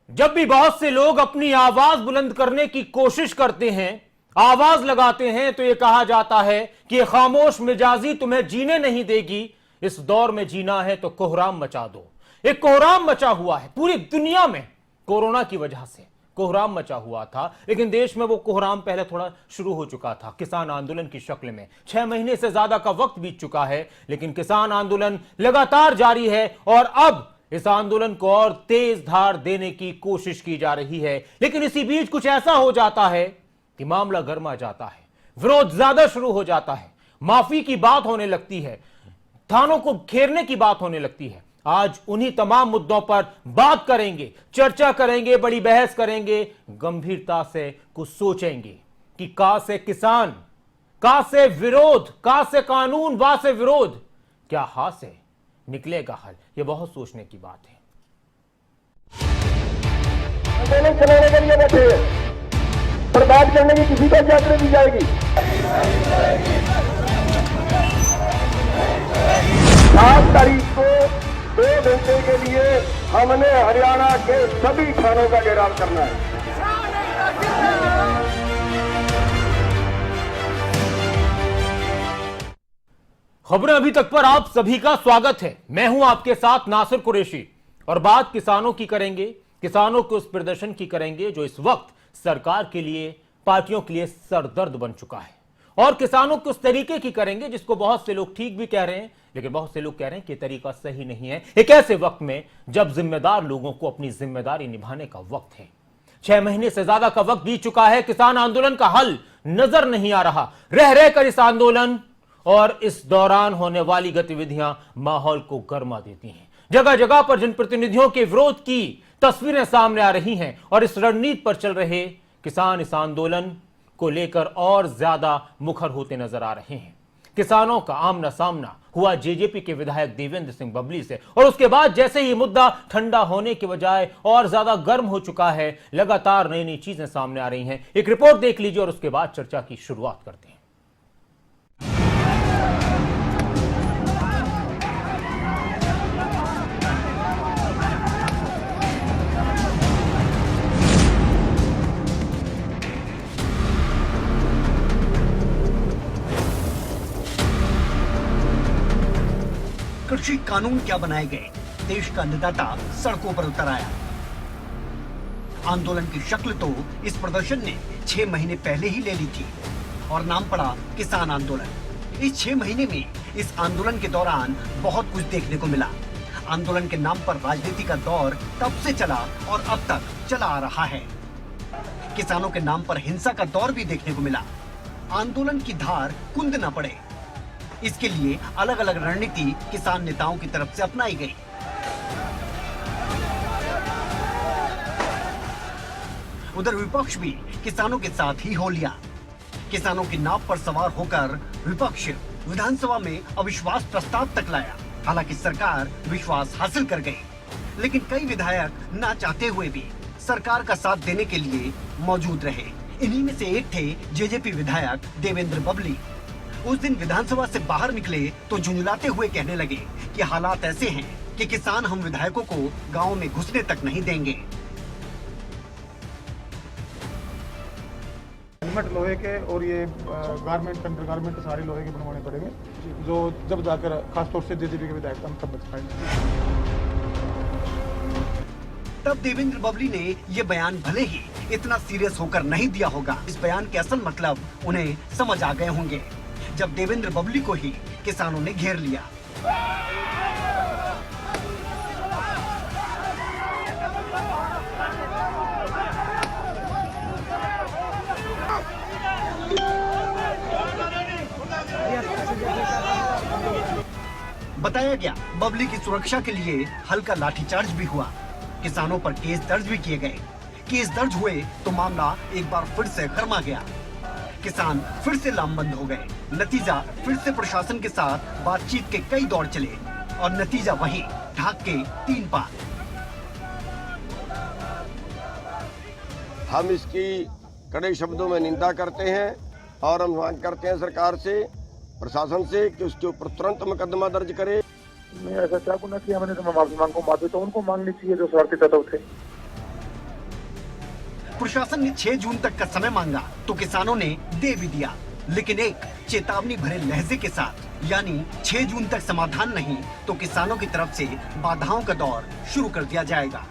जब भी बहुत से लोग अपनी आवाज बुलंद करने की कोशिश करते हैं, आवाज लगाते हैं, तो यह कहा जाता है कि यह खामोश मिजाजी तुम्हें जीने नहीं देगी। इस दौर में जीना है तो कोहराम मचा दो। एक कोहराम मचा हुआ है पूरी दुनिया में, कोरोना की वजह से कोहराम मचा हुआ था, लेकिन देश में वो कोहराम पहले थोड़ा शुरू हो चुका था किसान आंदोलन की शक्ल में। 6 महीने से ज्यादा का वक्त बीत चुका है, लेकिन किसान आंदोलन लगातार जारी है और अब इस आंदोलन को और तेज धार देने की कोशिश की जा रही है। लेकिन इसी बीच कुछ ऐसा हो जाता है कि मामला गर्मा जाता है, विरोध ज्यादा शुरू हो जाता है, माफी की बात होने लगती है, थानों को घेरने की बात होने लगती है। आज उन्हीं तमाम मुद्दों पर बात करेंगे, चर्चा करेंगे, बड़ी बहस करेंगे, गंभीरता से कुछ सोचेंगे कि का से किसान, का से विरोध, का से कानून, वा से विरोध, क्या हा से निकलेगा हल। यह बहुत सोचने की बात है। आंदोलन चलाने के लिए बैठे हैं, बर्बाद करने की किसी को इजाजत दी जाएगी। 7 तारीख को 2 घंटे के लिए हमने हरियाणा के सभी थानों का घेराव करना है। खबरें अभी तक पर आप सभी का स्वागत है। मैं हूं आपके साथ नासिर कुरैशी और बात किसानों की करेंगे, किसानों के उस प्रदर्शन की करेंगे जो इस वक्त सरकार के लिए, पार्टियों के लिए सरदर्द बन चुका है, और किसानों के उस तरीके की करेंगे जिसको बहुत से लोग ठीक भी कह रहे हैं, लेकिन बहुत से लोग कह रहे हैं कि तरीका सही नहीं है। एक ऐसे वक्त में जब जिम्मेदार लोगों को अपनी जिम्मेदारी निभाने का वक्त है। 6 महीने से ज्यादा का वक्त बीत चुका है, किसान आंदोलन का हल नजर नहीं आ रहा। रह रहकर इस आंदोलन और इस दौरान होने वाली गतिविधियां माहौल को गर्मा देती हैं। जगह जगह पर जनप्रतिनिधियों के विरोध की तस्वीरें सामने आ रही हैं और इस रणनीति पर चल रहे किसान इस आंदोलन को लेकर और ज्यादा मुखर होते नजर आ रहे हैं। किसानों का आमना सामना हुआ जेजेपी के विधायक देवेंद्र सिंह बबली से, और उसके बाद जैसे ही मुद्दा ठंडा होने के बजाय और ज्यादा गर्म हो चुका है, लगातार नई नई चीजें सामने आ रही हैं। एक रिपोर्ट देख लीजिए और उसके बाद चर्चा की शुरुआत करते हैं। कृषि कानून क्या बनाए गए, देश का अन्नदाता सड़कों पर उतर आया। आंदोलन की शक्ल तो इस प्रदर्शन ने 6 महीने पहले ही ले ली थी और नाम पड़ा किसान आंदोलन। इस 6 महीने में इस आंदोलन के दौरान बहुत कुछ देखने को मिला। आंदोलन के नाम पर राजनीति का दौर तब से चला और अब तक चला आ रहा है। किसानों के नाम पर हिंसा का दौर भी देखने को मिला। आंदोलन की धार कुंद न पड़े, इसके लिए अलग अलग रणनीति किसान नेताओं की तरफ से अपनाई गई। उधर विपक्ष भी किसानों के साथ ही हो लिया। किसानों की नाव पर सवार होकर विपक्ष विधानसभा में अविश्वास प्रस्ताव तक लाया। हालांकि सरकार विश्वास हासिल कर गई, लेकिन कई विधायक ना चाहते हुए भी सरकार का साथ देने के लिए मौजूद रहे। इन्हीं में से एक थे जेजेपी विधायक देवेंद्र बबली। उस दिन विधानसभा से बाहर निकले तो झुंझलाते हुए कहने लगे कि हालात ऐसे हैं कि किसान हम विधायकों को गांव में घुसने तक नहीं देंगे। हेलमेट लोहे के और ये गारमेंट, अंडर गारमेंट सारे लोहे के बनवाने पड़ेंगे, जो जब जाकर खासतौर से जेजेपी के विधायक हम तब बच पाएंगे। तब देवेंद्र बबली ने ये बयान भले ही इतना सीरियस होकर नहीं दिया होगा, इस बयान के असल मतलब उन्हें समझ आ गए होंगे जब देवेंद्र बबली को ही किसानों ने घेर लिया। बताया गया बबली की सुरक्षा के लिए हल्का लाठीचार्ज भी हुआ। किसानों पर केस दर्ज भी किए गए। केस दर्ज हुए तो मामला एक बार फिर से गरमा गया। किसान फिर से लामबंद हो गए। नतीजा फिर से प्रशासन के साथ बातचीत के कई दौर चले और नतीजा वही, ढाक के 3 पार। हम इसकी कड़े शब्दों में निंदा करते हैं और हम मांग करते हैं सरकार से, प्रशासन से कि उसके ऊपर तुरंत मुकदमा दर्ज करे। मैं ऐसा क्या गुनाह किया मैंने तो मैं माफी मांगू? माफी तो उनको मांगनी चाहिए जो स्वार्थी तत्व थे। प्रशासन ने 6 जून तक का समय मांगा तो किसानों ने दे भी दिया, लेकिन एक चेतावनी भरे लहजे के साथ, यानी 6 जून तक समाधान नहीं तो किसानों की तरफ से बाधाओं का दौर शुरू कर दिया जाएगा।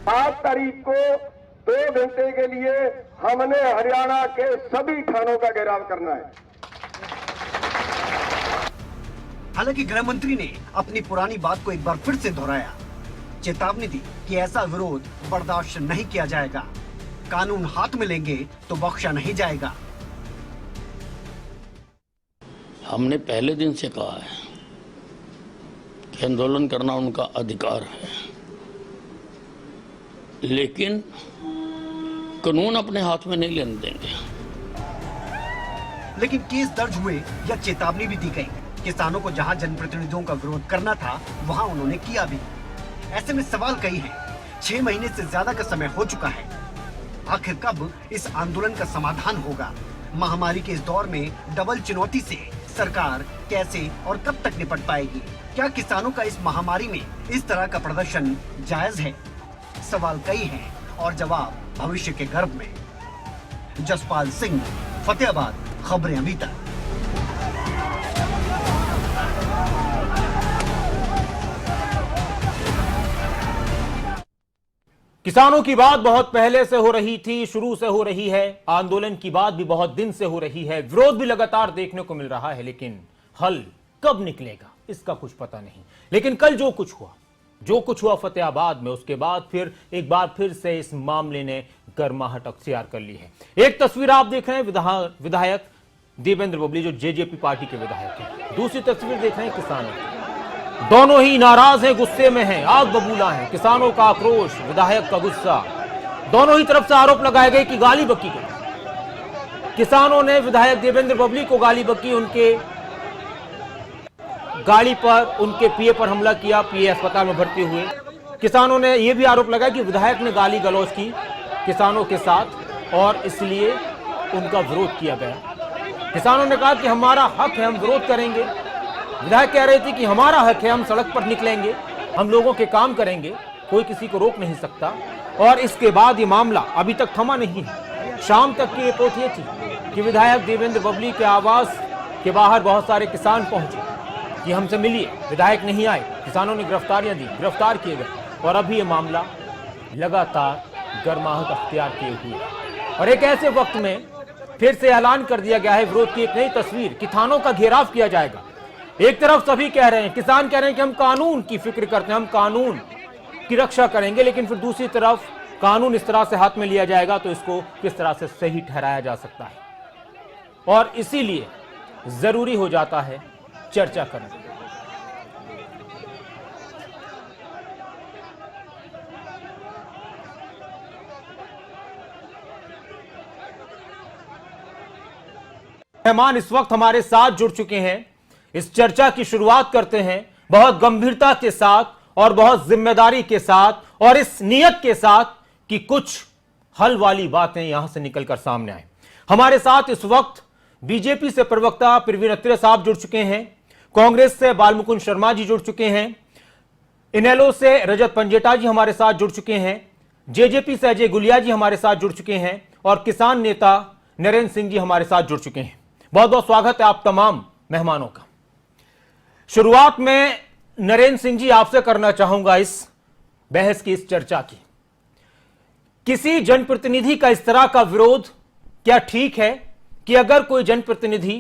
7 तारीख को 2 घंटे के लिए हमने हरियाणा के सभी थानों का घेराव करना है। हालांकि गृह मंत्री ने अपनी पुरानी बात को एक बार फिर से दोहराया, चेतावनी दी कि ऐसा विरोध बर्दाश्त नहीं किया जाएगा, कानून हाथ में लेंगे तो बख्शा नहीं जाएगा। हमने पहले दिन से कहा है कि आंदोलन करना उनका अधिकार है, लेकिन कानून अपने हाथ में नहीं लेने देंगे। लेकिन केस दर्ज हुए या चेतावनी भी दी गई, किसानों को जहां जनप्रतिनिधियों का विरोध करना था वहां उन्होंने किया भी। ऐसे में सवाल कई हैं, 6 महीने से ज्यादा का समय हो चुका है, आखिर कब इस आंदोलन का समाधान होगा? महामारी के इस दौर में डबल चुनौती से सरकार कैसे और कब तक निपट पाएगी? क्या किसानों का इस महामारी में इस तरह का प्रदर्शन जायज है? सवाल कई हैं और जवाब भविष्य के गर्भ में। जसपाल सिंह, फतेहाबाद, खबरें अभी तक। किसानों की बात बहुत पहले से हो रही थी, शुरू से हो रही है, आंदोलन की बात भी बहुत दिन से हो रही है, विरोध भी लगातार देखने को मिल रहा है, लेकिन हल कब निकलेगा इसका कुछ पता नहीं। लेकिन कल जो कुछ हुआ फतेहाबाद में, उसके बाद फिर एक बार फिर से इस मामले ने गर्माहट अख्तियार कर ली है। एक तस्वीर आप देख रहे हैं विधायक देवेंद्र बबली, जो जेजेपी पार्टी के विधायक हैं। दूसरी तस्वीर देख रहे हैं किसानों की। दोनों ही नाराज हैं, गुस्से में हैं, आग बबूला हैं। किसानों का आक्रोश, विधायक का गुस्सा, दोनों ही तरफ से आरोप लगाए गए कि गाली बकी गई। किसानों ने विधायक देवेंद्र बबली को गाली बकी, उनके गाड़ी पर, उनके पीए पर हमला किया, पीए अस्पताल में भर्ती हुए। किसानों ने यह भी आरोप लगाया कि विधायक ने गाली गलौज की किसानों के साथ और इसलिए उनका विरोध किया गया। किसानों ने कहा कि हमारा हक है, हम विरोध करेंगे। विधायक कह रहे थे कि हमारा हक है, हम सड़क पर निकलेंगे, हम लोगों के काम करेंगे, कोई किसी को रोक नहीं सकता। और इसके बाद ये मामला अभी तक थमा नहीं है। शाम तक की रिपोर्ट ये थी कि विधायक देवेंद्र बबली के आवास के बाहर बहुत सारे किसान पहुंचे कि हमसे मिलिए, विधायक नहीं आए। किसानों ने गिरफ्तारियां दी, गिरफ्तार किए गए और अभी ये मामला लगातार गर्माहट अख्तियार किए हुए। और एक ऐसे वक्त में फिर से ऐलान कर दिया गया है विरोध की एक नई तस्वीर कि थानों का घेराव किया जाएगा। एक तरफ सभी कह रहे हैं, किसान कह रहे हैं कि हम कानून की फिक्र करते हैं, हम कानून की रक्षा करेंगे, लेकिन फिर दूसरी तरफ कानून इस तरह से हाथ में लिया जाएगा तो इसको किस तरह से सही ठहराया जा सकता है। और इसीलिए जरूरी हो जाता है चर्चा करना। मेहमान इस वक्त हमारे साथ जुड़ चुके हैं। इस चर्चा की शुरुआत करते हैं बहुत गंभीरता के साथ और बहुत जिम्मेदारी के साथ और इस नियत के साथ कि कुछ हल वाली बातें यहां से निकलकर सामने आए। हमारे साथ इस वक्त बीजेपी से प्रवक्ता प्रवीण अत्रे साहब जुड़ चुके हैं, कांग्रेस से बालमुकुंद शर्मा जी जुड़ चुके हैं, इनेलो से रजत पंजेटा जी हमारे साथ जुड़ चुके हैं, जेजेपी से अजय गुलिया जी हमारे साथ जुड़ चुके हैं और किसान नेता नरेंद्र सिंह जी हमारे साथ जुड़ चुके हैं। बहुत बहुत स्वागत है आप तमाम मेहमानों का। शुरुआत में नरेंद्र सिंह जी आपसे करना चाहूंगा इस बहस की, इस चर्चा की। किसी जनप्रतिनिधि का इस तरह का विरोध क्या ठीक है कि अगर कोई जनप्रतिनिधि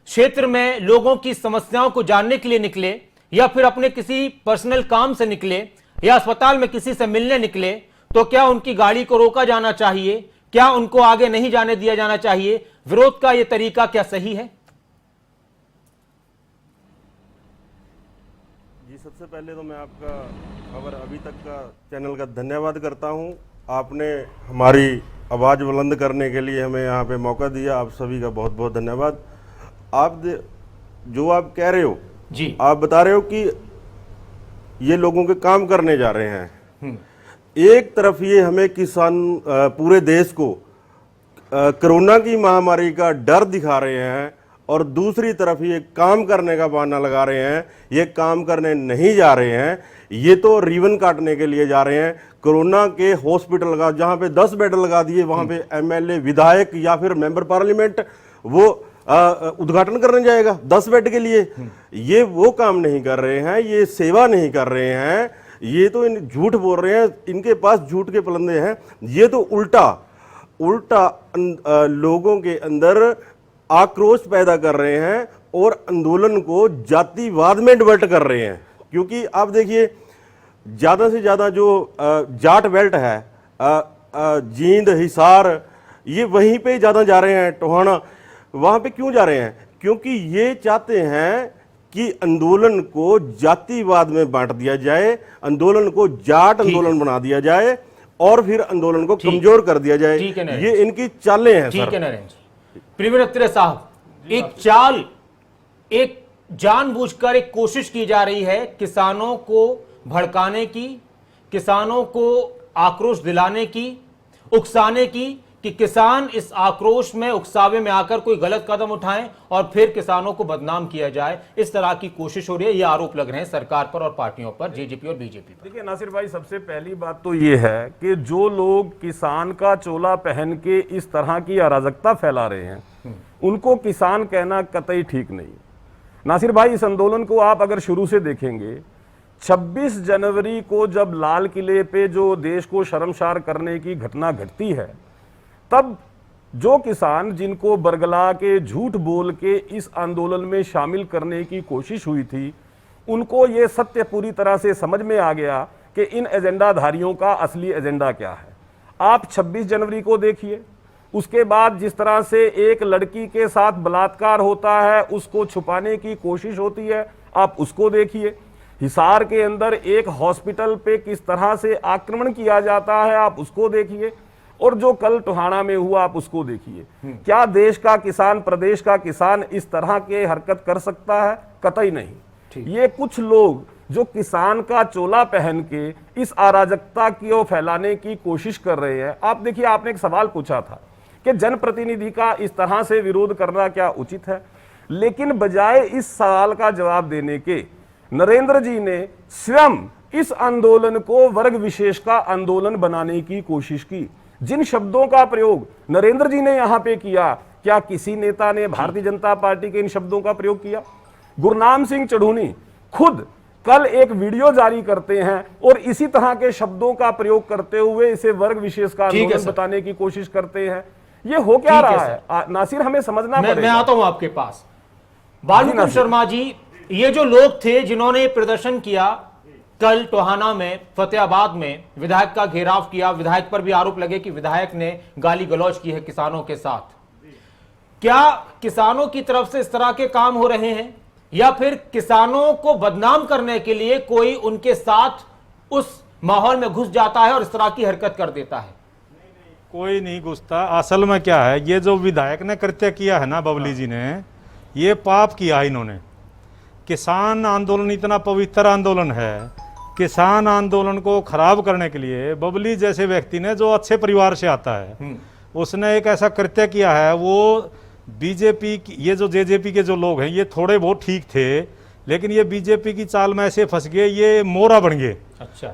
क्षेत्र में लोगों की समस्याओं को जानने के लिए निकले या फिर अपने किसी पर्सनल काम से निकले या अस्पताल में किसी से मिलने निकले तो क्या उनकी गाड़ी को रोका जाना चाहिए? क्या उनको आगे नहीं जाने दिया जाना चाहिए? विरोध का यह तरीका क्या सही है? जी, सबसे पहले तो मैं आपका खबर अभी तक का चैनल का धन्यवाद करता हूं। आपने हमारी आवाज़ बुलंद करने के लिए हमें यहाँ पे मौका दिया, आप सभी का बहुत बहुत धन्यवाद। जो आप कह रहे हो जी, आप बता रहे हो कि ये लोगों के काम करने जा रहे हैं। एक तरफ ये हमें किसान पूरे देश को कोरोना की महामारी का डर दिखा रहे हैं और दूसरी तरफ ये काम करने का बहाना लगा रहे हैं। ये काम करने नहीं जा रहे हैं, ये तो रिबन काटने के लिए जा रहे हैं। कोरोना के हॉस्पिटल का जहां पे 10 बेड लगा दिए, वहां पे एमएलए, विधायक या फिर मेंबर पार्लियामेंट वो उद्घाटन करने जाएगा 10 बेड के लिए। ये वो काम नहीं कर रहे हैं, ये सेवा नहीं कर रहे हैं, ये तो झूठ बोल रहे हैं, इनके पास झूठ के पलंदे हैं। ये तो उल्टा लोगों के अंदर आक्रोश पैदा कर रहे हैं और आंदोलन को जातिवाद में डिवर्ट कर रहे हैं। क्योंकि आप देखिए, ज़्यादा से ज़्यादा जो जाट बेल्ट है, जींद, हिसार, ये वहीं पे ज़्यादा जा रहे हैं। टोहाना वहाँ पे क्यों जा रहे हैं? क्योंकि ये चाहते हैं कि आंदोलन को जातिवाद में बांट दिया जाए, आंदोलन को जाट आंदोलन बना दिया जाए और फिर आंदोलन को कमजोर कर दिया जाए। ये इनकी चालें हैं। ठीक है नरेंद्र जी। प्रीमियर अख्तर साहब, एक चाल, एक जानबूझकर एक कोशिश की जा रही है किसानों को भड़काने की, किसानों को आक्रोश दिलाने की, उकसाने की, कि किसान इस आक्रोश में, उकसावे में आकर कोई गलत कदम उठाएं और फिर किसानों को बदनाम किया जाए। इस तरह की कोशिश हो रही है, ये आरोप लग रहे हैं सरकार पर और पार्टियों पर, जेजेपी और बीजेपी पर। देखिए नासिर भाई, सबसे पहली बात तो ये है कि जो लोग किसान का चोला पहन के इस तरह की अराजकता फैला रहे हैं, उनको किसान कहना कतई ठीक नहीं। नासिर भाई, इस आंदोलन को आप अगर शुरू से देखेंगे, 26 जनवरी को जब लाल किले पे जो देश को शर्मसार करने की घटना घटती है, तब जो किसान जिनको बरगला के, झूठ बोल के इस आंदोलन में शामिल करने की कोशिश हुई थी, उनको ये सत्य पूरी तरह से समझ में आ गया कि इन एजेंडाधारियों का असली एजेंडा क्या है। आप 26 जनवरी को देखिए, उसके बाद जिस तरह से एक लड़की के साथ बलात्कार होता है, उसको छुपाने की कोशिश होती है, आप उसको देखिए। हिसार के अंदर एक हॉस्पिटल पे किस तरह से आक्रमण किया जाता है, आप उसको देखिए। और जो कल टोहाना में हुआ, आप उसको देखिए। क्या देश का किसान, प्रदेश का किसान इस तरह के हरकत कर सकता है? कतई नहीं। ये कुछ लोग जो किसान का चोला पहन के इस अराजकता की फैलाने की कोशिश कर रहे हैं। आप देखिए, आपने एक सवाल पूछा था कि जनप्रतिनिधि का इस तरह से विरोध करना क्या उचित है, लेकिन बजाय इस सवाल का जवाब देने के, नरेंद्र जी ने स्वयं इस आंदोलन को वर्ग विशेष का आंदोलन बनाने की कोशिश की। जिन शब्दों का प्रयोग नरेंद्र जी ने यहां पे किया, क्या किसी नेता ने भारतीय जनता पार्टी के इन शब्दों का प्रयोग किया? गुरनाम सिंह चढ़ूनी खुद कल एक वीडियो जारी करते हैं और इसी तरह के शब्दों का प्रयोग करते हुए इसे वर्ग विशेष का आंदोलन बताने की कोशिश करते हैं। ये हो क्या रहा है नासिर, हमें समझना पड़ेगा। मैं आता हूं आपके पास। बालू शर्मा जी, ये जो लोग थे जिन्होंने प्रदर्शन किया कल टोहाना में, फतेहाबाद में, विधायक का घेराव किया, विधायक पर भी आरोप लगे कि विधायक ने गाली गलौज की है किसानों के साथ, क्या किसानों की तरफ से इस तरह के काम हो रहे हैं या फिर किसानों को बदनाम करने के लिए कोई उनके साथ उस माहौल में घुस जाता है और इस तरह की हरकत कर देता है? कोई नहीं घुसता। असल में क्या है, ये जो विधायक ने कृत्य किया है ना, बबली जी ने, ये पाप किया इन्होंने। किसान आंदोलन इतना पवित्र आंदोलन है, किसान आंदोलन को खराब करने के लिए बबली जैसे व्यक्ति ने, जो अच्छे परिवार से आता है, उसने एक ऐसा कृत्य किया है। वो बीजेपी की, ये जो जेजेपी के जो लोग हैं, ये थोड़े बहुत ठीक थे, लेकिन ये बीजेपी की चाल में ऐसे फंस गए, ये मोरा बन गए। अच्छा,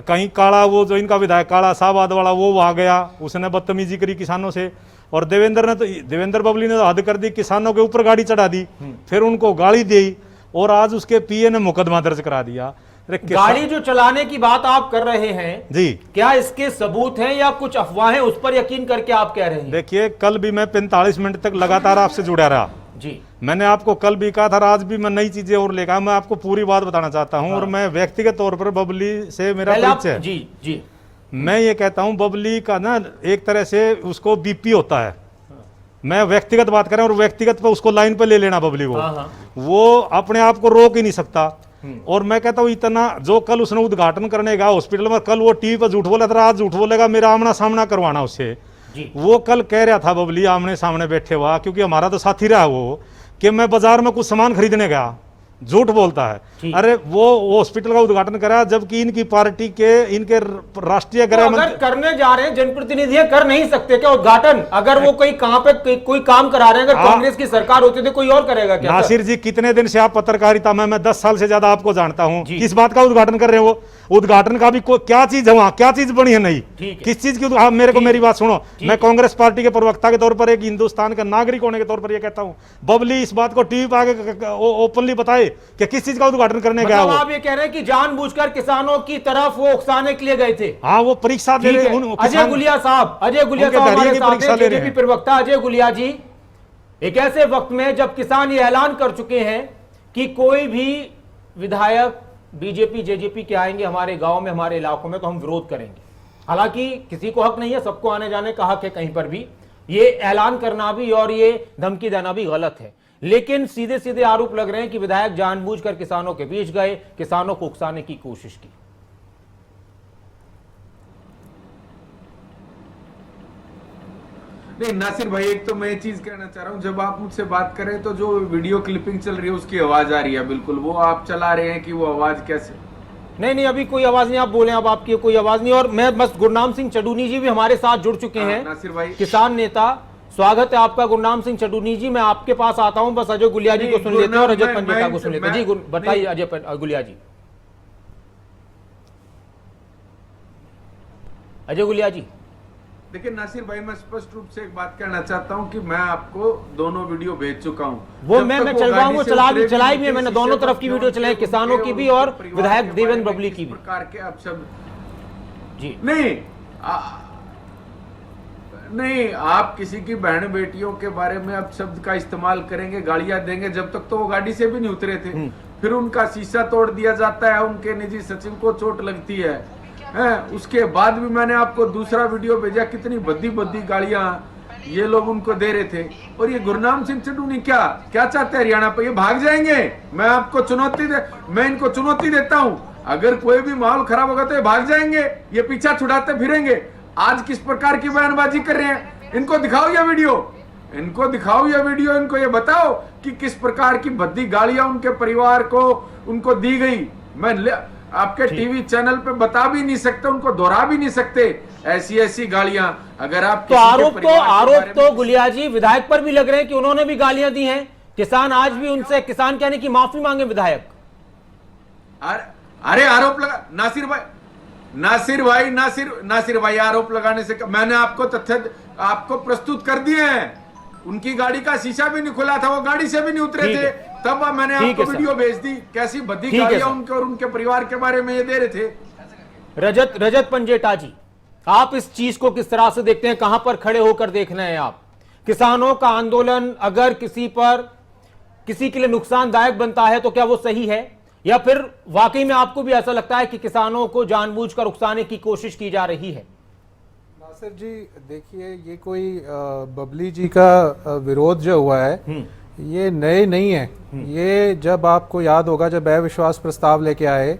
कहीं काला, वो जो इनका विधायक काला साहबाद वाला, वो वहां गया, उसने बदतमीजी करी किसानों से। और देवेंद्र बबली ने तो हद कर दी, किसानों के ऊपर गाड़ी चढ़ा दी, फिर उनको गाली दी और आज उसके पीए ने मुकदमा दर्ज करा दिया। गाड़ी जो चलाने की बात आप कर रहे हैं जी, क्या इसके सबूत हैं या कुछ अफवाहें, उस पर यकीन करके आप कह रहे हैं? देखिए, कल भी मैं 45 मिनट तक लगातार आपसे जुड़ा रहा जी। मैंने आपको कल भी कहा था, आज भी मैं नई चीजें और लेकर, मैं आपको पूरी बात बताना चाहता हूं। और मैं व्यक्तिगत तौर पर बबली से मेरा परिचय, जी जी, मैं ये कहता हूं, बबली का ना एक तरह से उसको बीपी होता है। मैं व्यक्तिगत बात करें और व्यक्तिगत पे उसको लाइन पे ले लेना बबली वो अपने आप को रोक ही नहीं सकता। और मैं कहता हूँ, इतना जो कल उसने उद्घाटन करने गया हॉस्पिटल में, कल वो टीवी पर झूठ बोला था, आज झूठ बोलेगा, मेरा आमना सामना करवाना उससे। वो कल कह रहा था बबली आमने सामने बैठे हुआ, क्योंकि हमारा तो साथी रहा वो, कि मैं बाजार में कुछ सामान खरीदने गया, झूठ बोलता है। अरे वो हॉस्पिटल का उद्घाटन करा जबकि इनकी पार्टी के इनके राष्ट्रीय गृह तो अगर करने जा रहे हैं जनप्रतिनिधि कर नहीं सकते क्या उद्घाटन? अगर वो कोई कहां पे कोई काम करा रहे हैं, अगर कांग्रेस की सरकार होती तो कोई और करेगा क्या? नासिर जी, कितने दिन से आप पत्रकारिता में, मैं 10 साल से ज्यादा आपको जानता हूं, किस बात का उद्घाटन कर रहे हैं? वो उद्घाटन का भी क्या चीज है वहां, क्या चीज बनी है नहीं, किस चीज की? आप मेरे को मेरी बात सुनो, मैं कांग्रेस पार्टी के प्रवक्ता के तौर पर, एक हिंदुस्तान का नागरिक होने के तौर पर यह कहता हूं, बबली इस बात को टीवी पर आगे ओपनली बताए कि किस चीज का उद्घाटन करने गया? आप ये कह रहे हैं कि जानबूझकर किसानों की तरफ वो उकसाने के लिए गए थे? हाँ, वो परीक्षा दे रहे हैं। अजय गुलिया साहब हमारे साथ हैं, जेजेपी प्रवक्ता अजय गुलिया जी, एक ऐसे वक्त में जब किसान ये ऐलान कर चुके हैं कि कोई भी विधायक बीजेपी जेजेपी के आएंगे हमारे गांव में, हमारे इलाकों में, तो हम विरोध करेंगे। हालांकि किसी को हक नहीं है, सबको आने जाने का हक है कहीं पर भी, ये ऐलान करना भी और ये धमकी देना भी गलत है, लेकिन सीधे सीधे आरोप लग रहे हैं कि विधायक जानबूझकर किसानों के बीच गए, किसानों को उकसाने की कोशिश की। नहीं नासिर भाई, एक तो मैं ये चीज कहना चाह रहा हूँ, जब आप मुझसे बात कर रहे हैं तो जो वीडियो क्लिपिंग चल रही है उसकी आवाज आ रही है, बिल्कुल वो आप चला रहे हैं कि वो आवाज कैसे? नहीं, अभी कोई आवाज नहीं, आप बोले, अब आपकी कोई आवाज नहीं। और मैं बस, गुरनाम सिंह चडूनी जी भी हमारे साथ जुड़ चुके हैं, नासिर भाई, किसान नेता। स्वागत है आपका गुरनाम सिंह चडूनी जी। मैं आपके पास आता हूं, बस अजय गुलिया जी को सुन लेते हैं और रजत पंजेटा को सुन लेते हैं। जी बताइए अजय गुलिया जी। अजय गुलिया जी, देखिए नासिर भाई, मैं स्पष्ट रूप से एक बात कहना चाहता हूं कि मैं आपको दोनों वीडियो भेज चुका हूं। वो मैं चलवाऊंगा, चलाई भी है मैंने, दोनों तरफ की वीडियो चलाई, किसानों की भी और विधायक देवेंद्र बबली की भी। प्रकार के आप शब्द जी नहीं, आप किसी की बहन बेटियों के बारे में अब शब्द का इस्तेमाल करेंगे, गालियां देंगे, जब तक तो वो गाड़ी से भी नहीं उतरे थे, फिर उनका शीशा तोड़ दिया जाता है, उनके निजी सचिव को चोट लगती है, उसके बाद भी मैंने आपको दूसरा वीडियो भेजा, कितनी बद्दी गालियां ये लोग उनको दे रहे थे। और ये गुरनाम सिंह चडूनी क्या चाहते हैं हरियाणा पर? ये भाग जाएंगे। मैं आपको मैं इनको चुनौती देता हूं, अगर कोई भी माहौल खराब होगा तो ये भाग जाएंगे, ये पीछा छुड़ाते फिरेंगे। आज किस प्रकार की बयानबाजी कर रहे हैं, इनको दिखाओ ये वीडियो, इनको ये बताओ कि किस प्रकार की भद्दी गालियां उनके परिवार को उनको दी गई। मैं आपके टीवी चैनल पे बता भी नहीं सकते, उनको दोहरा भी नहीं सकते, ऐसी गालियां। अगर आप तो आरोप तो गुलिया जी विधायक पर भी लग रहे हैं कि उन्होंने भी गालियां दी हैं। किसान आज भी उनसे, किसान कहने की माफी मांगे विधायक। अरे आरोप लगा नासिर भाई आरोप लगाने से मैंने आपको तथ्य आपको प्रस्तुत कर दिए हैं। उनकी गाड़ी का शीशा भी नहीं खुला था, वो गाड़ी से भी नहीं उतरे थे, तब मैंने आपको वीडियो भेज दी, कैसी भद्दी गालियां उनके और उनके परिवार के बारे में ये दे रहे थे। रजत पंजेटा जी, आप इस चीज को किस तरह से देखते हैं? कहां पर खड़े होकर देखना है आप? किसानों का आंदोलन अगर किसी के लिए नुकसानदायक बनता है तो क्या वो सही है, या फिर वाकई में आपको भी ऐसा लगता है कि किसानों को जानबूझकर उकसाने की कोशिश की जा रही है? नासिर जी देखिए, ये कोई बबली जी का विरोध जो हुआ है ये नए नहीं है। ये जब आपको याद होगा, जब अविश्वास प्रस्ताव लेके आए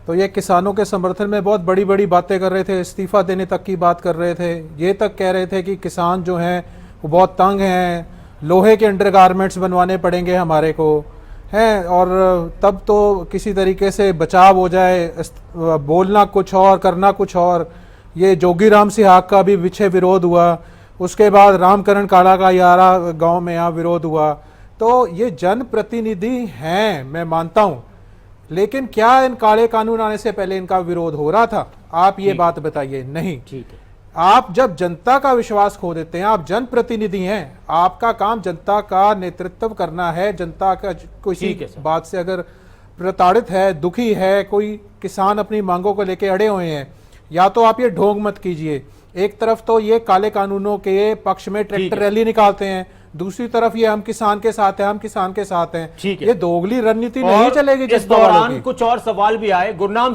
तो ये किसानों के समर्थन में बहुत बड़ी बड़ी बातें कर रहे थे, इस्तीफा देने तक की बात कर रहे थे, ये तक कह रहे थे कि किसान जो हैं वो बहुत तंग हैं, लोहे के अंडरगारमेंट्स बनवाने पड़ेंगे हमारे को हैं, और तब तो किसी तरीके से बचाव हो जाए, बोलना कुछ और करना कुछ और। ये जोगीराम सिहाग का भी विषय विरोध हुआ, उसके बाद रामकरण काला का यारा गांव में यहाँ विरोध हुआ। तो ये जनप्रतिनिधि हैं, मैं मानता हूँ, लेकिन क्या इन काले कानून आने से पहले इनका विरोध हो रहा था? आप ये बात बताइए। नहीं। ठीक है, आप जब जनता का विश्वास खो देते हैं, आप जनप्रतिनिधि हैं, आपका काम जनता का नेतृत्व करना है। जनता का किसी बात से अगर प्रताड़ित है, दुखी है, कोई किसान अपनी मांगों को लेकर अड़े हुए हैं, या तो आप ये ढोंग मत कीजिए। एक तरफ तो ये काले कानूनों के पक्ष में ट्रैक्टर रैली निकालते हैं, दूसरी तरफ ये हम किसान के साथ हैं, हम किसान के साथ हैं। ये दोगली रणनीति नहीं चलेगी। इस दौरान कुछ और सवाल भी आए। गुरनाम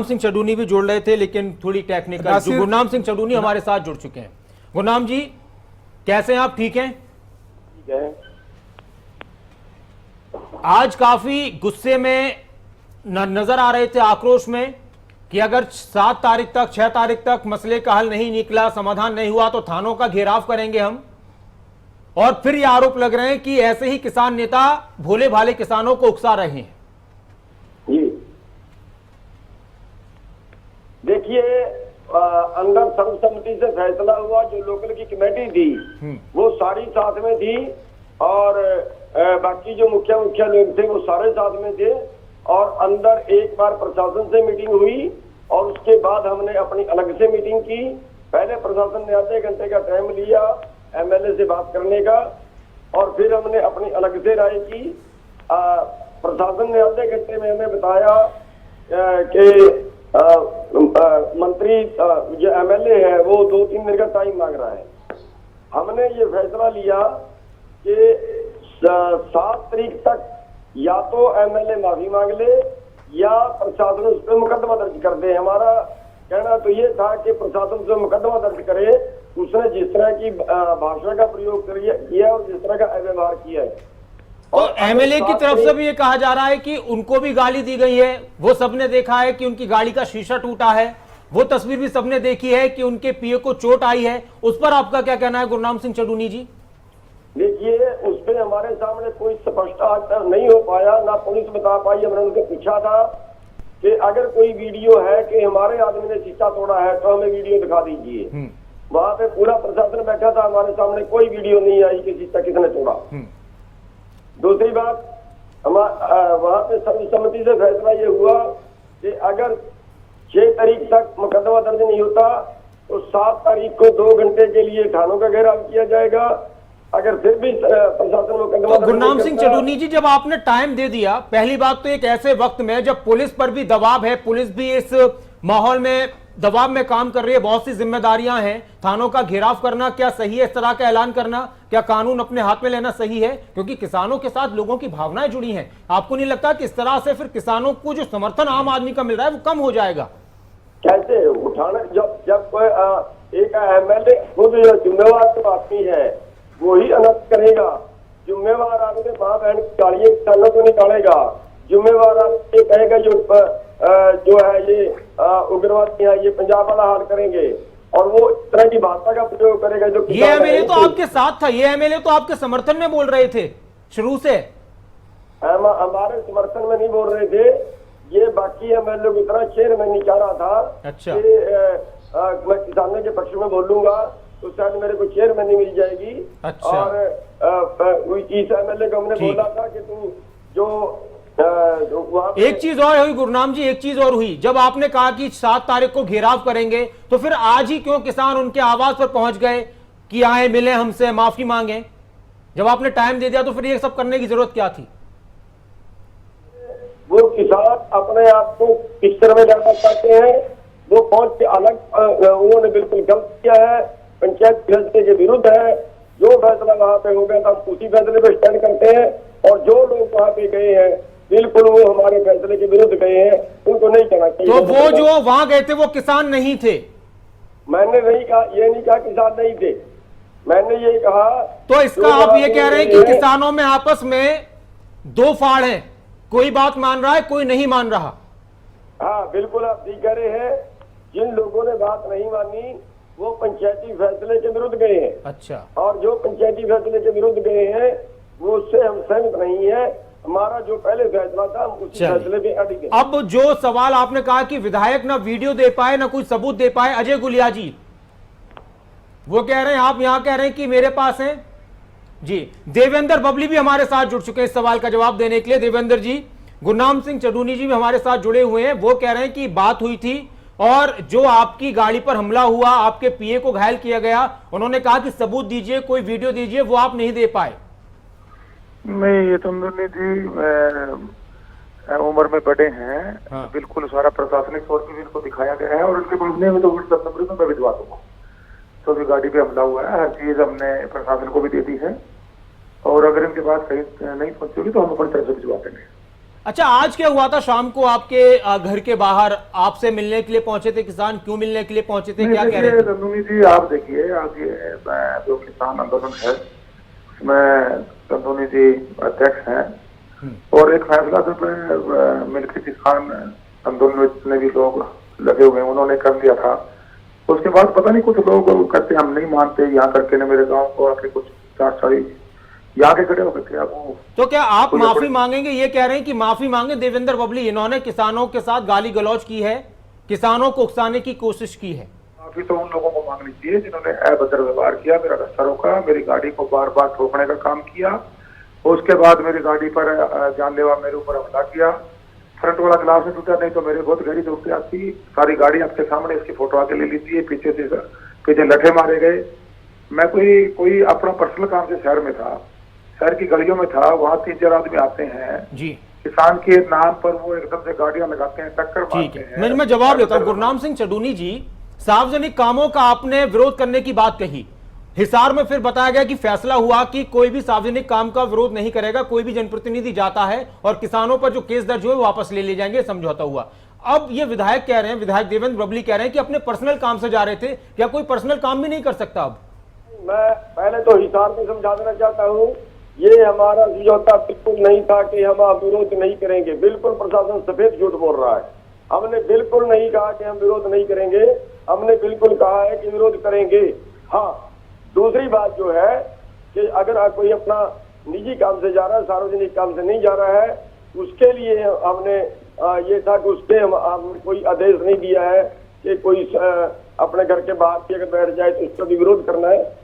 सिंह चडूनी भी जुड़ रहे थे, लेकिन थोड़ी टेक्निकल। गुरनाम सिंह चडूनी हमारे साथ जुड़ चुके हैं। गुरनाम जी कैसे हैं आप? ठीक हैं? ठीक है। आज काफी गुस्से में नजर आ रहे थे, आक्रोश में, कि अगर 7 तारीख तक 6 तारीख तक मसले का हल नहीं निकला, समाधान नहीं हुआ तो थानों का घेराव करेंगे हम। और फिर ये आरोप लग रहे हैं कि ऐसे ही किसान नेता भोले भाले किसानों को उकसा रहे हैं। जी देखिए, अंदर सर्वसम्मति से फैसला हुआ, जो लोकल की कमेटी थी वो सारी साथ में थी, और बाकी जो मुखिया लोग थे वो सारे साथ में थे, और अंदर एक बार प्रशासन से मीटिंग हुई और उसके बाद हमने अपनी अलग से मीटिंग की। पहले प्रशासन ने आधे घंटे का टाइम लिया एमएलए से बात करने का, और फिर हमने अपनी अलग से राय की। प्रशासन ने आधे घंटे में हमें बताया कि मंत्री जो एमएलए है वो 2-3 दिन का टाइम मांग रहा है। हमने ये फैसला लिया कि 7 तारीख तक या तो एमएलए माफी मांग ले या प्रशासन उस पर मुकदमा दर्ज कर दे। हमारा कहना तो ये था कि प्रशासन उस पर मुकदमा दर्ज करे, उसने जिस तरह की भाषा का प्रयोग किया और जिस तरह का अव्यवहार किया है। तो एमएलए की तरफ से भी ये कहा जा रहा है कि उनको भी गाली दी गई है। वो सबने देखा है कि उनकी गाड़ी का शीशा टूटा है, वो तस्वीर भी सबने देखी है कि उनके पीए को चोट आई है। उस पर आपका क्या कहना है गुरनाम सिंह चडूनी जी? देखिए, उस पर हमारे सामने कोई स्पष्ट आज तक नहीं हो पाया, ना पुलिस बता पाई। हमने उनसे पूछा था कि अगर कोई वीडियो है कि हमारे आदमी ने शीशा तोड़ा है तो हमें वीडियो दिखा दीजिए। वहां पे पूरा प्रशासन बैठा था, हमारे सामने कोई वीडियो नहीं आई कि शीशा किसने तोड़ा। दूसरी बात, वहां पे सर्वसम्मति से फैसला ये हुआ कि अगर 6 तारीख तक मुकदमा दर्ज नहीं होता तो 7 तारीख को 2 घंटे के लिए थानों का घेराव किया जाएगा। अगर फिर भी प्रशासन मुकदमा तो गुरनाम सिंह चडूनी जी, जब आपने टाइम दे दिया, पहली बात तो एक ऐसे वक्त में जब पुलिस पर भी दबाव है, पुलिस भी इस माहौल में दबाव में काम कर रही है, बहुत सी जिम्मेदारियां हैं, थानों का घेराव करना क्या सही है? इस तरह का ऐलान करना क्या कानून अपने हाथ में लेना सही है? क्योंकि किसानों के साथ लोगों की भावनाएं जुड़ी हैं। आपको नहीं लगता कि इस तरह से फिर किसानों को जो समर्थन आम आदमी का मिल रहा है वो कम हो जाएगा? कैसे उठाना, जब कोई एक एमएलए खुद जिम्मेवार तो आदमी है वो ही अनर्थ करेगा। जिम्मेवार आदमी माँ बहन की गाड़ियां किसानों को निकालेगा। जिम्मेवार आदमी ये कहेगा जो है ये उग्रवादी है, ये पंजाब वाला हाल करेंगे, और वो इस तरह की भाषा का प्रयोग करेगा जो ये एमएलए तो आपके साथ था, ये एमएलए तो आपके समर्थन में बोल रहे थे शुरू से। हमारे समर्थन में नहीं बोल रहे थे, ये बाकी एमएलए की तरह शेर में नहीं चाह रहा था। अच्छा। मैं किसानों के पक्ष में बोलूंगा तो शायद मेरे को चेयरमैन मिल जाएगी। अच्छा। और इस एमएलए को हमने बोला था कि तुम जो एक चीज और हुई गुरनाम जी, एक चीज और हुई, जब आपने कहा कि 7 तारीख को घेराव करेंगे तो फिर आज ही क्यों किसान उनके आवाज पर पहुंच गए कि आए मिले हमसे माफी मांगे? जब आपने टाइम दे दिया तो फिर ये सब करने की जरूरत क्या थी? वो किसान अपने आप को किस तरह में जाना चाहते हैं, वो पहुंच के अलग उन्होंने बिल्कुल गलत किया है, पंचायत फैसले के विरुद्ध है। जो फैसला वहां पे हो गया था उसी फैसले पे स्टैंड करते हैं, और जो लोग वहां पे गए हैं बिल्कुल वो हमारे फैसले के विरुद्ध गए हैं, उनको नहीं कहना चाहिए। तो वो जो वहां गए थे वो किसान नहीं थे? मैंने नहीं कहा, ये नहीं कहा किसान नहीं थे, मैंने ये कहा। तो इसका आप ये कह रहे हैं कि किसानों में आपस में 2 फाड़ हैं, कोई बात मान रहा है, कोई नहीं मान रहा। हाँ बिल्कुल आप ठीक कह रहे हैं। जिन लोगों ने बात नहीं मानी वो पंचायती फैसले के विरुद्ध गए हैं। अच्छा। और जो पंचायती फैसले के विरुद्ध गए हैं वो उससे हम सहमत नहीं है। हमारा जो पहले फैसला था हम उसी फैसले पे अड़िग हैं। अब जो सवाल आपने कहा कि विधायक ना वीडियो दे पाए ना कोई सबूत दे पाए, अजय गुलिया जी वो कह रहे हैं, आप यहां कह रहे हैं कि मेरे पास है जी। देवेंद्र बबली भी हमारे साथ जुड़ चुके हैं इस सवाल का जवाब देने के लिए। देवेंद्र जी, गुरनाम सिंह चडूनी जी भी हमारे साथ जुड़े हुए हैं। वो कह रहे हैं कि बात हुई थी और जो आपकी गाड़ी पर हमला हुआ, आपके पीए को घायल किया गया, उन्होंने कहा कि सबूत दीजिए, कोई वीडियो दीजिए, वो आप नहीं दे पाए। नहीं, ये चंदूनी जी उम्र में बड़े हैं। हाँ। बिल्कुल सारा प्रशासनिक तौर पर भी इनको दिखाया गया है, और उनके पूछने में तो व्हाट्सएप नंबर में मैं भिजवा दूंगा। तो भी गाड़ी पे हमला हुआ है, हर चीज हमने प्रशासन को भी दे दी है, और अगर इनके पास कहीं नहीं पहुंचेगी तो हम अपनी तरफ से भिजवा देंगे। अच्छा, आज क्या हुआ था? शाम को आपके घर के बाहर आपसे मिलने के लिए पहुंचे थे किसान, क्यों मिलने के लिए पहुंचे थे, क्या कह रहे थे? चंदूनी जी आप देखिए, आज ये जो किसान आंदोलन है उसमें चंदूनी जी अध्यक्ष हैं, और एक फैसला जब मिलकर किसान आंदोलन में जितने भी लोग लगे हुए हैं उन्होंने कर लिया था। उसके बाद पता नहीं कुछ लोग कहते हम नहीं मानते, यहाँ करके ने मेरे गाँव को आके कुछ 50 40 यहाँ के खड़े होकर क्या वो। तो क्या आप माफी मांगेंगे? ये कह रहे हैं कि माफी मांगे देवेंद्र बबली, इन्होंने किसानों के साथ गाली गलौज की है, किसानों को उकसाने की कोशिश की है। माफी तो उन लोगों को मांगनी चाहिए जिन्होंने अभद्र व्यवहार किया, मेरा रास्ता रोका, मेरी गाड़ी को बार बार ठोकने का काम किया, उसके बाद मेरी गाड़ी पर जानलेवा मेरे ऊपर हमला किया, फ्रंट वाला ग्लास नहीं टूटा, नहीं तो मेरे बहुत गहरी चोट आती। सारी गाड़ी आपके सामने, इसकी फोटो आके ले लीजिए, पीछे लठे मारे गए। मैं कोई अपना पर्सनल काम से शहर में था, शहर की गलियों में था, वहाँ 3-4 आदमी आते हैं जी, किसान के नाम पर वो एकदम से गाड़ियां लगाते हैं, टक्कर मारते हैं। मैं जवाब देता हूँ। गुरनाम सिंह चडूनी जी, सार्वजनिक कामों का आपने विरोध करने की बात कही, हिसार में फिर बताया गया कि फैसला हुआ कि कोई भी सार्वजनिक काम का विरोध नहीं करेगा, कोई भी जनप्रतिनिधि जाता है और किसानों पर जो केस दर्ज हुए वापस ले लिए जाएंगे, समझौता हुआ। अब ये विधायक कह रहे हैं, विधायक देवेंद्र बबली कह रहे हैं कि अपने पर्सनल काम से जा रहे थे, क्या कोई पर्सनल काम भी नहीं कर सकता? अब मैं पहले तो हिसार में समझा देना चाहता हूँ, ये हमारा समझौता बिल्कुल नहीं था कि हम विरोध नहीं करेंगे। बिल्कुल प्रशासन सफेद झूठ बोल रहा है। हमने बिल्कुल नहीं कहा कि हम विरोध नहीं करेंगे, हमने बिल्कुल कहा है कि विरोध करेंगे। हाँ, दूसरी बात जो है कि अगर कोई अपना निजी काम से जा रहा है, सार्वजनिक काम से नहीं जा रहा है, उसके लिए हमने ये था कि उसके हम कोई आदेश नहीं दिया है कि कोई अपने घर के बाहर भी अगर बैठ जाए तो उसका भी विरोध करना है।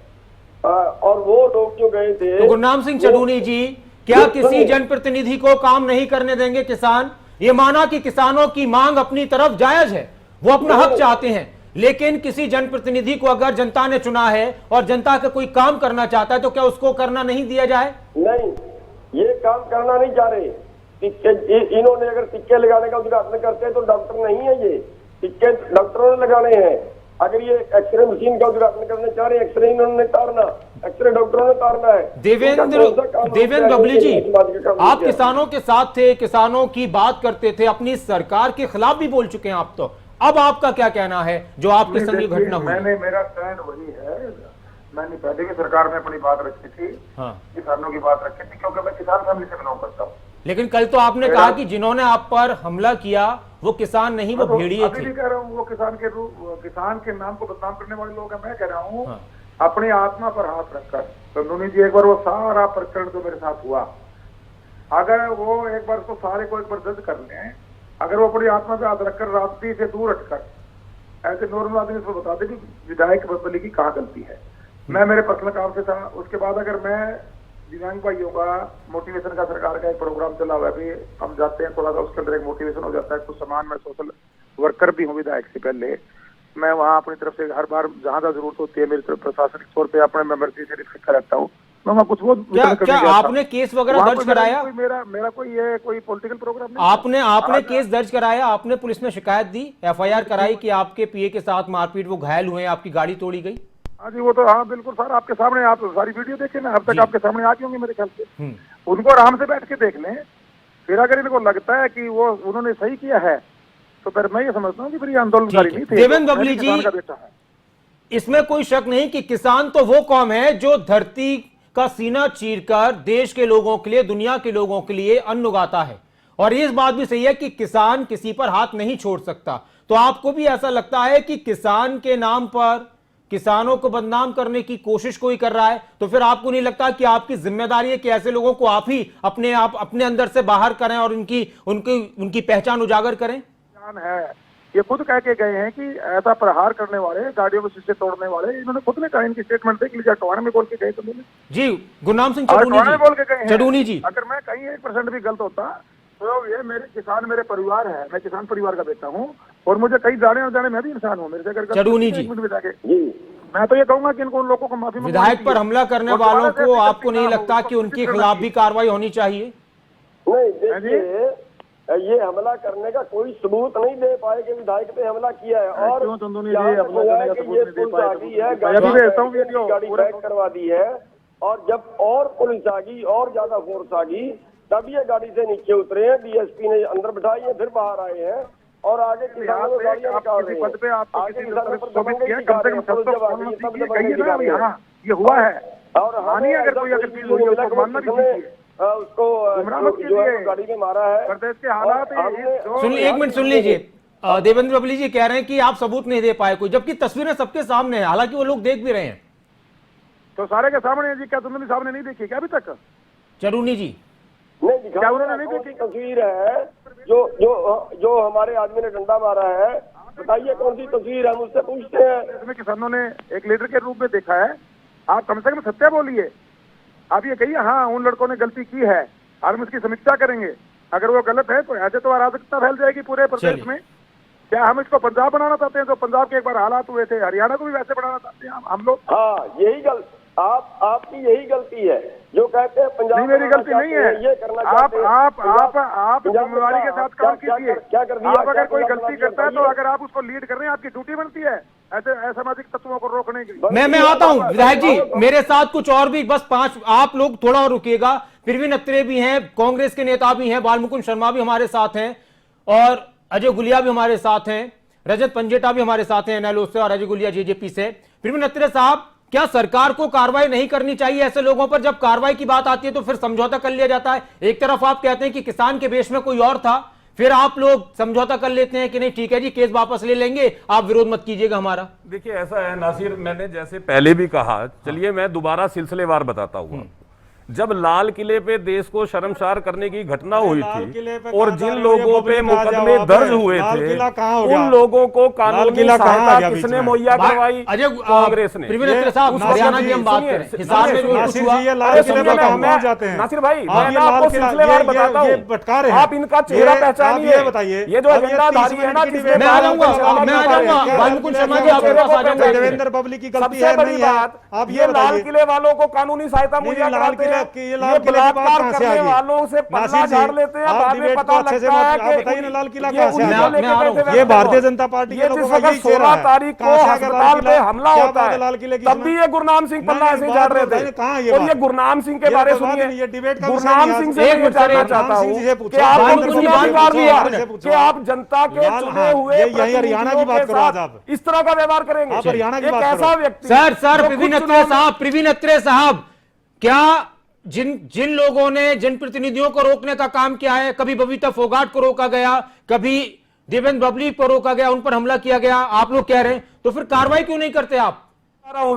और वो लोग जो गए थे, तो गुरनाम सिंह चडूनी जी, क्या किसी जनप्रतिनिधि को काम नहीं करने देंगे किसान? ये माना कि किसानों की मांग अपनी तरफ जायज है, वो अपना हक चाहते हैं, लेकिन किसी जनप्रतिनिधि को अगर जनता ने चुना है और जनता का कोई काम करना चाहता है तो क्या उसको करना नहीं दिया जाए? नहीं, ये काम करना नहीं चाह रहे। इन्होंने अगर टिक्के लगाने का उद्घाटन करते हैं तो डॉक्टर नहीं है, ये टिक्के डॉक्टरों ने लगाने हैं। अगर ये एक्सरे मशीन का उद्घाटन करने चाह रहे हैं, एक्सरे इन्होंने तारना, एक्सरे डॉक्टरों ने तारना है। देवेंद्र बबली जी, आप किसानों के साथ थे, किसानों की बात करते थे, अपनी सरकार के खिलाफ भी बोल चुके हैं आप, तो अब आपका क्या कहना है जो आपके संग ये घटना हुई? मेरा स्टैंड वही है। मैंने पहले भी सरकार में अपनी बात रखी थी, किसानों की बात रखी थी, क्योंकि मैं किसान फैमिली से बिलोंग करता हूँ। लेकिन कल तो आपने कहा कि जिन्होंने आप पर हमला किया वो किसान नहीं, वो भेड़िए थे। अभी भी कह रहा हूँ, वो किसान के नाम को बदनाम करने वाले लोग हैं। मैं कह रहा हूँ अपनी आत्मा पर हाथ रखकर, चंदूनी जी, एक बार वो सारा प्रकरण जो मेरे साथ हुआ, अगर वो एक बार उसको सारे को एक बार दर्ज कर लें, अगर वो अपनी आत्मा पे हाथ रखकर राजनीति से दूर हटकर ऐसे नॉर्मल आदमी को बता दे कि विधायक बबली की कहाँ गलती है। मैं मेरे पर्सनल काम से था, उसके बाद अगर मैं दिव्यांग भाइयों का मोटिवेशन का सरकार का एक प्रोग्राम चला हुआ है, अभी हम जाते हैं, थोड़ा सा उसके अंदर एक मोटिवेशन हो जाता है, कुछ सामान। मैं सोशल वर्कर भी हूँ विधायक से पहले, मैं वहाँ अपनी तरफ से हर बार जहाँ जहाँ जरूरत होती है मेरी तरफ प्रशासनिक तौर पे अपने मेंबर से रिफ्लेक्ट रहता हूँ। मैं कुछ वो क्या आपने केस वगैरह दर्ज कराया? मेरा कोई पॉलिटिकल प्रोग्राम नहीं। आपने केस दर्ज कराया? आपने पुलिस में शिकायत दी, FIR कराई कि आपके पीए के साथ मारपीट, वो घायल हुए, आपकी गाड़ी तोड़ी गई? हाँ जी, वो तो हाँ बिल्कुल सर, आपके सामने, आप सारी वीडियो देखे ना, अब तक आपके सामने आ गई होंगी मेरे ख्याल से। उनको आराम से बैठ के देख लें, फिर अगर इनको लगता है कि वो उन्होंने सही किया है तो फिर मैं ये समझता हूँ कि फिर ये आंदोलनकारी नहीं थे। देवेंद्र बबली जी, इसमें कोई शक नहीं कि किसान तो वो कौम है जो धरती का सीना चीरकर देश के लोगों के लिए, दुनिया के लोगों के लिए अन्न उगाता है, और इस बात भी सही है कि किसान किसी पर हाथ नहीं छोड़ सकता। तो आपको भी ऐसा लगता है कि किसान के नाम पर किसानों को बदनाम करने की कोशिश कोई कर रहा है, तो फिर आपको नहीं लगता कि आपकी जिम्मेदारी है कि ऐसे लोगों को आप ही अपने अंदर से बाहर करें और उनकी पहचान उजागर करें? है, ये खुद कह के गए हैं कि ऐसा प्रहार करने वाले, गाड़ियों में शीशे तोड़ने वाले, इन्होंने खुद ने कहा, इनकी स्टेटमेंट देख लीजिए, टोहाना में बोल के गए। जी, गुरनाम सिंह चडूनी जी, अगर मैं कहीं 1% भी गलत होता तो ये मेरे किसान, मेरे परिवार है, मैं किसान परिवार का बेटा हूँ, और मुझे कहीं जाने मैं भी इंसान हूँ। मेरे से अगर चडूनी जी, मैं तो ये कहूंगा कि इनको, उन लोगों को माफी। विधायक पर हमला करने वालों को आपको नहीं लगता कि उनके खिलाफ भी कार्रवाई होनी चाहिए? नहीं, देखिए, ये हमला करने का कोई सबूत नहीं दे पाए कि विधायक ने हमला किया है, और ये पुलिस आ गई है, गाड़ी बैक करवा दी है, और जब और पुलिस आ गई और ज्यादा फोर्स आ गई तब ये गाड़ी से नीचे उतरे हैं, DSP ने अंदर बिठाई है, फिर बाहर आए हैं और आगे किसानों को गाड़ियां निकाल रहे हैं। आगे किसानों पर दबंगई दिखा रहे हैं, जब आ गई तब दबंगई दिखा रहे हैं। ये हुआ है, और हमें अगर कोई अगर चीज हुई है उसको जो है गाड़ी में मारा है। प्रदेश के हालात, एक मिनट सुन लीजिए, देवेंद्र बबली जी कह रहे हैं कि आप सबूत नहीं दे पाए कोई, जबकि तस्वीरें सबके सामने है, हालांकि वो लोग देख भी रहे हैं। तो सारे के सामने है जी, क्या तुमने सामने नहीं देखी क्या अभी तक? चरूनी जी नहीं दिखा, क्या उन्होंने नहीं कौन देखी? सी तस्वीर है जो जो जो हमारे आदमी ने डंडा मारा है, बताइए कौन सी तस्वीर है, मुझसे पूछते हैं। इसमें किसानों ने एक लीडर के रूप में देखा है। आप कम से कम सत्य बोलिए, आप ये कहिए हाँ उन लड़कों ने गलती की है, हम इसकी समीक्षा करेंगे। अगर वो गलत है तो ऐसे तो अराजकता फैल जाएगी पूरे प्रदेश में। क्या हम इसको पंजाब बनाना चाहते हैं? तो पंजाब के एक बार हालात हुए थे, हरियाणा को भी वैसे बनाना चाहते हैं हम लोग? हाँ, यही आपकी यही गलती है जो कहते हैं पंजाब। नहीं, मेरी गलती नहीं है। ये करना आप जिम्मेवारी के साथ काम कीजिए। क्या कर दिया? आप अगर कोई गलती करता है तो अगर आप उसको लीड कर रहे हैं, आपकी ड्यूटी बनती है ऐसे असामाजिक तत्वों को रोकने की। मैं आता हूं विधायक जी, मेरे साथ कुछ और भी, बस 5 आप लोग थोड़ा और रुकिएगा। प्रवीण अत्रे भी हैं, कांग्रेस के नेता भी हैं, बालमुकुंद शर्मा भी हमारे साथ हैं और अजय गुलिया भी हमारे साथ हैं, रजत पंजेटा भी हमारे साथ हैं एनएलओ से और अजय गुलिया जेजेपी से। प्रवीण अत्रे साहब, क्या सरकार को कार्रवाई नहीं करनी चाहिए ऐसे लोगों पर? जब कार्रवाई की बात आती है तो फिर समझौता कर लिया जाता है। एक तरफ आप कहते हैं कि किसान के वेश में कोई और था, फिर आप लोग समझौता कर लेते हैं कि नहीं ठीक है जी केस वापस ले लेंगे, आप विरोध मत कीजिएगा हमारा। देखिए ऐसा है नासिर, मैंने जैसे पहले भी कहा, चलिए मैं दोबारा सिलसिलेवार बताता हूँ। जब लाल किले पे देश को शर्मसार करने की घटना हुई थी और जिन लोगों पे मुकदमे दर्ज हुए थे उन लोगों को कानूनी सहायता किसने मुहैया करवाई? कांग्रेस ने। हरियाणा की हम बात करें, हिसार में जो कुछ हुआ, नासिर भाई मैं आपको सिलसिलेवार बताता हूँ, आप इनका चेहरा पहचानिए। बताइए ये जो एजेंडाधारी है ना, मैं आ जाऊंगा बालमुकुंद शर्मा जी आपके पास आ जाऊंगा। देवेंद्र पब्लिक की गलती सबसे बड़ी बात, आप ये लाल किले वालों को कानूनी सहायता मुहैया कराते हैं, ये बलात्कार करने वालों से पल्ला झाड़ लेते हैं, बाद में पता लगता है कि लाल किला ये भारतीय जनता पार्टी के लोगों का 16 तारीख को अस्पताल पे हमला होता है, तब भी ये गुरनाम सिंह पल्ला ऐसे झाड़ रहे थे। और ये गुरनाम सिंह के बारे सुनिए, गुरनाम सिंह से मैं जानना चाहता हूँ कि आपको किसने अधिकार दिया कि आप जनता के चुने हुए हरियाणा की बात करो आप इस तरह का व्यवहार करेंगे? हरियाणा की बात कैसा व्यक्ति? सर प्रवीण अत्रे साहब, क्या जिन लोगों ने जनप्रतिनिधियों को रोकने का काम किया है, कभी बबीता फोगाट को रोका गया, कभी देवेंद्र बबली पर रोका गया, उन पर हमला किया गया, आप लोग कह रहे हैं, तो फिर कार्रवाई क्यों नहीं करते आप?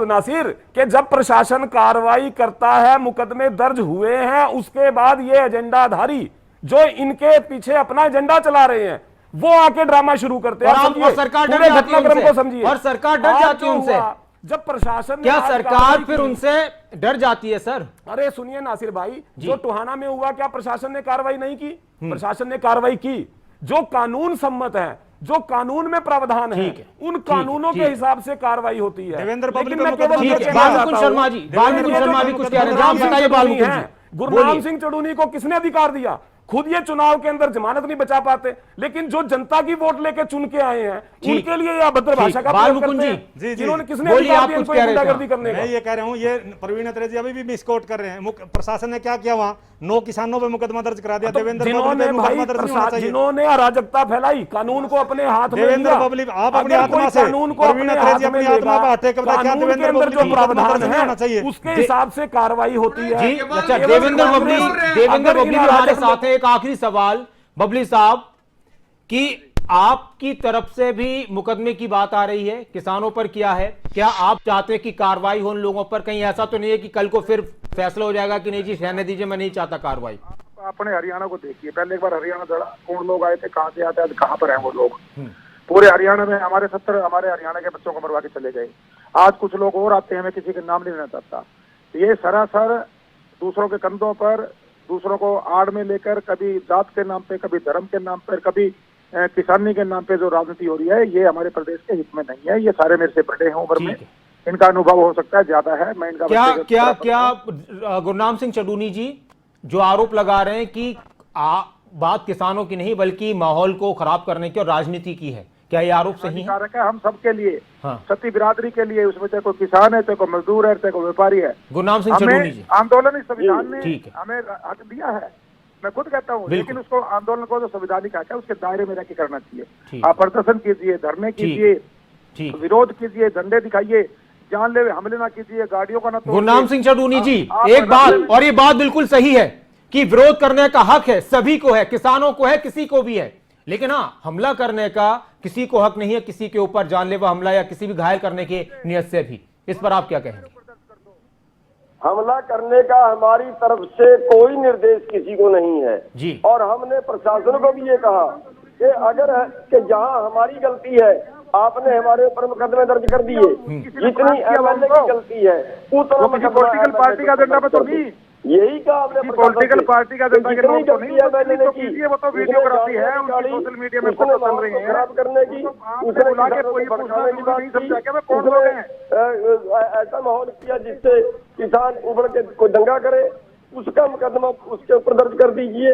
नासिर कि जब प्रशासन कार्रवाई करता है, मुकदमे दर्ज हुए हैं, उसके बाद ये एजेंडाधारी जो इनके पीछे अपना एजेंडा चला रहे हैं वो आके ड्रामा शुरू करते हैं। और सरकार डर जाती है घटनाक्रम को समझिए, और सरकार डर जाती है उनसे। जब प्रशासन क्या सरकार फिर उनसे डर जाती है? सर अरे सुनिए नासिर भाई, जो टोहाना में हुआ क्या प्रशासन ने कार्रवाई नहीं की? प्रशासन ने कार्रवाई की, जो कानून सम्मत है, जो कानून में प्रावधान है, उन कानूनों के हिसाब से कार्रवाई होती है। देवेंद्र बालमुकुंद शर्मा जी कुछ कह रहे हैं, आप बताइए बालमुकुंद जी। गुरनाम सिंह चढ़ूनी को किसने अधिकार दिया? खुद ये चुनाव के अंदर जमानत नहीं बचा पाते, लेकिन जो जनता की वोट लेके चुन के आए हैं उनके लिए ये अभद्र भाषा का प्रयोग करते हैं। जिन्होंने किसने अधिकार दिया इनको गुंडागर्दी करने का? मैं ये कह रहा हूँ, ये प्रवीण अत्रे जी अभी भी मिसकोट कर रहे हैं। प्रशासन ने क्या किया वहाँ? 9 किसानों पे मुकदमा दर्ज करा दिया। देवेंद्र जिन्होंने अराजकता फैलाई, कानून को अपने हाथ में देवेंद्र बबली, आप अपनी आत्मा से कानून को अपने हाथ में लेगा, कानून के अंदर जो प्रावधान है उसके हिसाब से कार्रवाई होती है। अच्छा, देवेंद्र बबली हमारे साथ है। एक आखिरी सवाल बबली साहब, कि आपकी तरफ से भी मुकदमे की बात आ रही है, किसानों पर किया है, क्या आप चाहते हैं कि कार्रवाई हो उन लोगों पर? कहीं ऐसा तो नहीं है कि कल को फिर फैसला हो जाएगा कि नहीं जी रहने दीजिए, मैं नहीं चाहता कार्रवाई? अपने हरियाणा को देखिए, पहले एक बार हरियाणा दड़ा, कौन लोग आए थे, कहाँ से आते हैं, कहाँ पर हैं वो लोग? पूरे हरियाणा में हमारे 70 हमारे हरियाणा के बच्चों को मरवा के चले गए। आज कुछ लोग और आते हैं, मैं किसी के नाम नहीं लेना चाहता। ये सरासर दूसरों के कंधों पर, दूसरों को आड़ में लेकर, कभी जात के नाम पे, कभी धर्म के नाम पर, कभी किसानी के नाम पे जो राजनीति हो रही है, ये हमारे प्रदेश के हित में नहीं है। ये सारे मेरे से बड़े हैं उम्र में, इनका अनुभव हो सकता है ज्यादा है, मैं इनका क्या गुरनाम सिंह चढ़ूनी जी जो आरोप लगा रहे हैं कि बात किसानों की नहीं बल्कि माहौल को खराब करने की और राजनीति की है, क्या ये आरोप सही है? हम सबके लिए, सती बिरादरी के लिए, उसमें चाहे कोई किसान है, चाहे कोई मजदूर है, चाहे कोई व्यापारी है। गुरनाम सिंह चढ़ूनी जी, आंदोलन इस संविधान ने हमें हक दिया है, मैं खुद कहता हूँ, लेकिन उसको आंदोलन को जो संवैधानिक हक है उसके दायरे में रहकर करना चाहिए। आप प्रदर्शन कीजिए, धरने कीजिए, विरोध कीजिए, झंडे दिखाइए, जानलेवा हमले ना कीजिए, गाड़ियों का ना तोड़िए। गुरनाम सिंह चढ़ूनी जी, एक बात, और ये बात बिल्कुल सही है कि विरोध करने का हक है, सभी को है, किसानों को है, किसी को भी है, लेकिन हाँ हमला करने का किसी को हक नहीं है, किसी के ऊपर जानलेवा हमला या किसी भी घायल करने की नियत से भी। इस पर आप क्या कहेंगे? हमला करने का हमारी तरफ से कोई निर्देश किसी को नहीं है जी। और हमने प्रशासन को भी ये कहा कि अगर कि जहां हमारी गलती है आपने हमारे ऊपर मुकदमे दर्ज कर दिए, जितनी एमएलए की गलती है उतना पॉलिटिकल पार्टी का एजेंडा पे तो नहीं, यही कहा हमने पॉलिटिकल पार्टी का एजेंडा के लोग तो नहीं, एमएलए तो कीजिए, वो तो वीडियोग्राफी है उनकी सोशल मीडिया में फोटो चल रही है, खराब करने की, उसने बुला के कोई भड़काने की बात नहीं समझा कि वे कौन लोग हैं। ऐसा माहौल किया जिससे किसान उभर के कोई दंगा करे, उसका मुकदमा उसके ऊपर दर्ज कर दीजिए।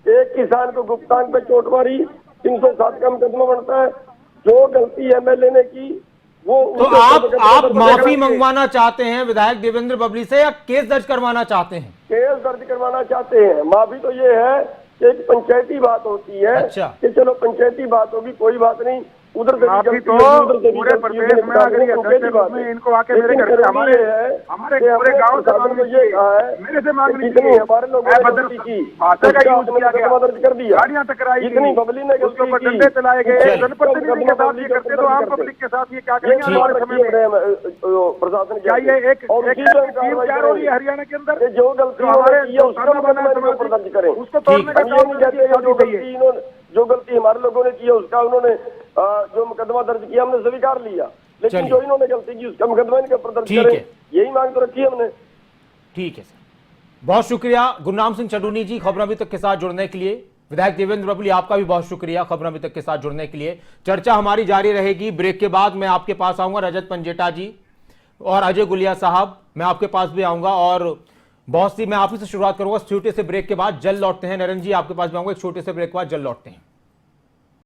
एक किसान को गुप्तांग पे चोट मारी, 307 का मुकदमा बनता है। जो गलती एमएलए ने की वो तो आप माफी मंगवाना चाहते हैं विधायक देवेंद्र बबली से या केस दर्ज करवाना चाहते हैं? केस दर्ज करवाना चाहते हैं। माफी तो ये है कि एक पंचायती बात होती है। अच्छा। कि चलो पंचायती बात होगी, कोई बात नहीं, उधर से माफी तो पूरे प्रदेश में अगर ये अध्यक्ष के रूप में इनको आके मेरे घर से हमारे पूरे गांव से मांगनी चाहिए, मेरे से मांगनी चाहिए। हमारे लोगों ने गलती की, भाषा का यूज किया गया, दर्ज कर दिया, गाड़ियां टकराई, इतनी बबली ने उसके ऊपर डंडे चलाए गए, जनप्रतिनिधि के साथ ये करते तो आम पब्लिक के साथ ये क्या करेंगे हमारे समय में? प्रशासन क्या ये एक टीम तैयार हो रही है हरियाणा के अंदर जो गलती हमारे दर्ज करें, उसको तोड़ने का काम जो गलती हमारे लोगों ने की है उसका उन्होंने जो मुकदमा दर्ज किया हमने स्वीकार लिया, लेकिन चलिए। जो इन्होंने गलती की उसका मुकदमा इनके ऊपर दर्ज ठीक करें, है। यही मांग तो रखी है हमने। ठीक है सर, बहुत शुक्रिया गुरनाम सिंह चडूनी जी खबर अभी तक के साथ जुड़ने के लिए। विधायक देवेंद्र बबली आपका भी बहुत शुक्रिया खबर अभी तक के साथ जुड़ने के लिए। चर्चा हमारी जारी रहेगी। ब्रेक के बाद मैं आपके पास आऊंगा, रजत पंजेटा जी और अजय गुलिया साहब, मैं आपके पास भी आऊंगा और बहुत सी मैं आप ही से शुरुआत करूंगा। छोटे से ब्रेक के बाद जल्द लौटते हैं। नरेंद्र जी आपके पास भी आऊंगा, एक छोटे से ब्रेक के बाद जल्द लौटते हैं।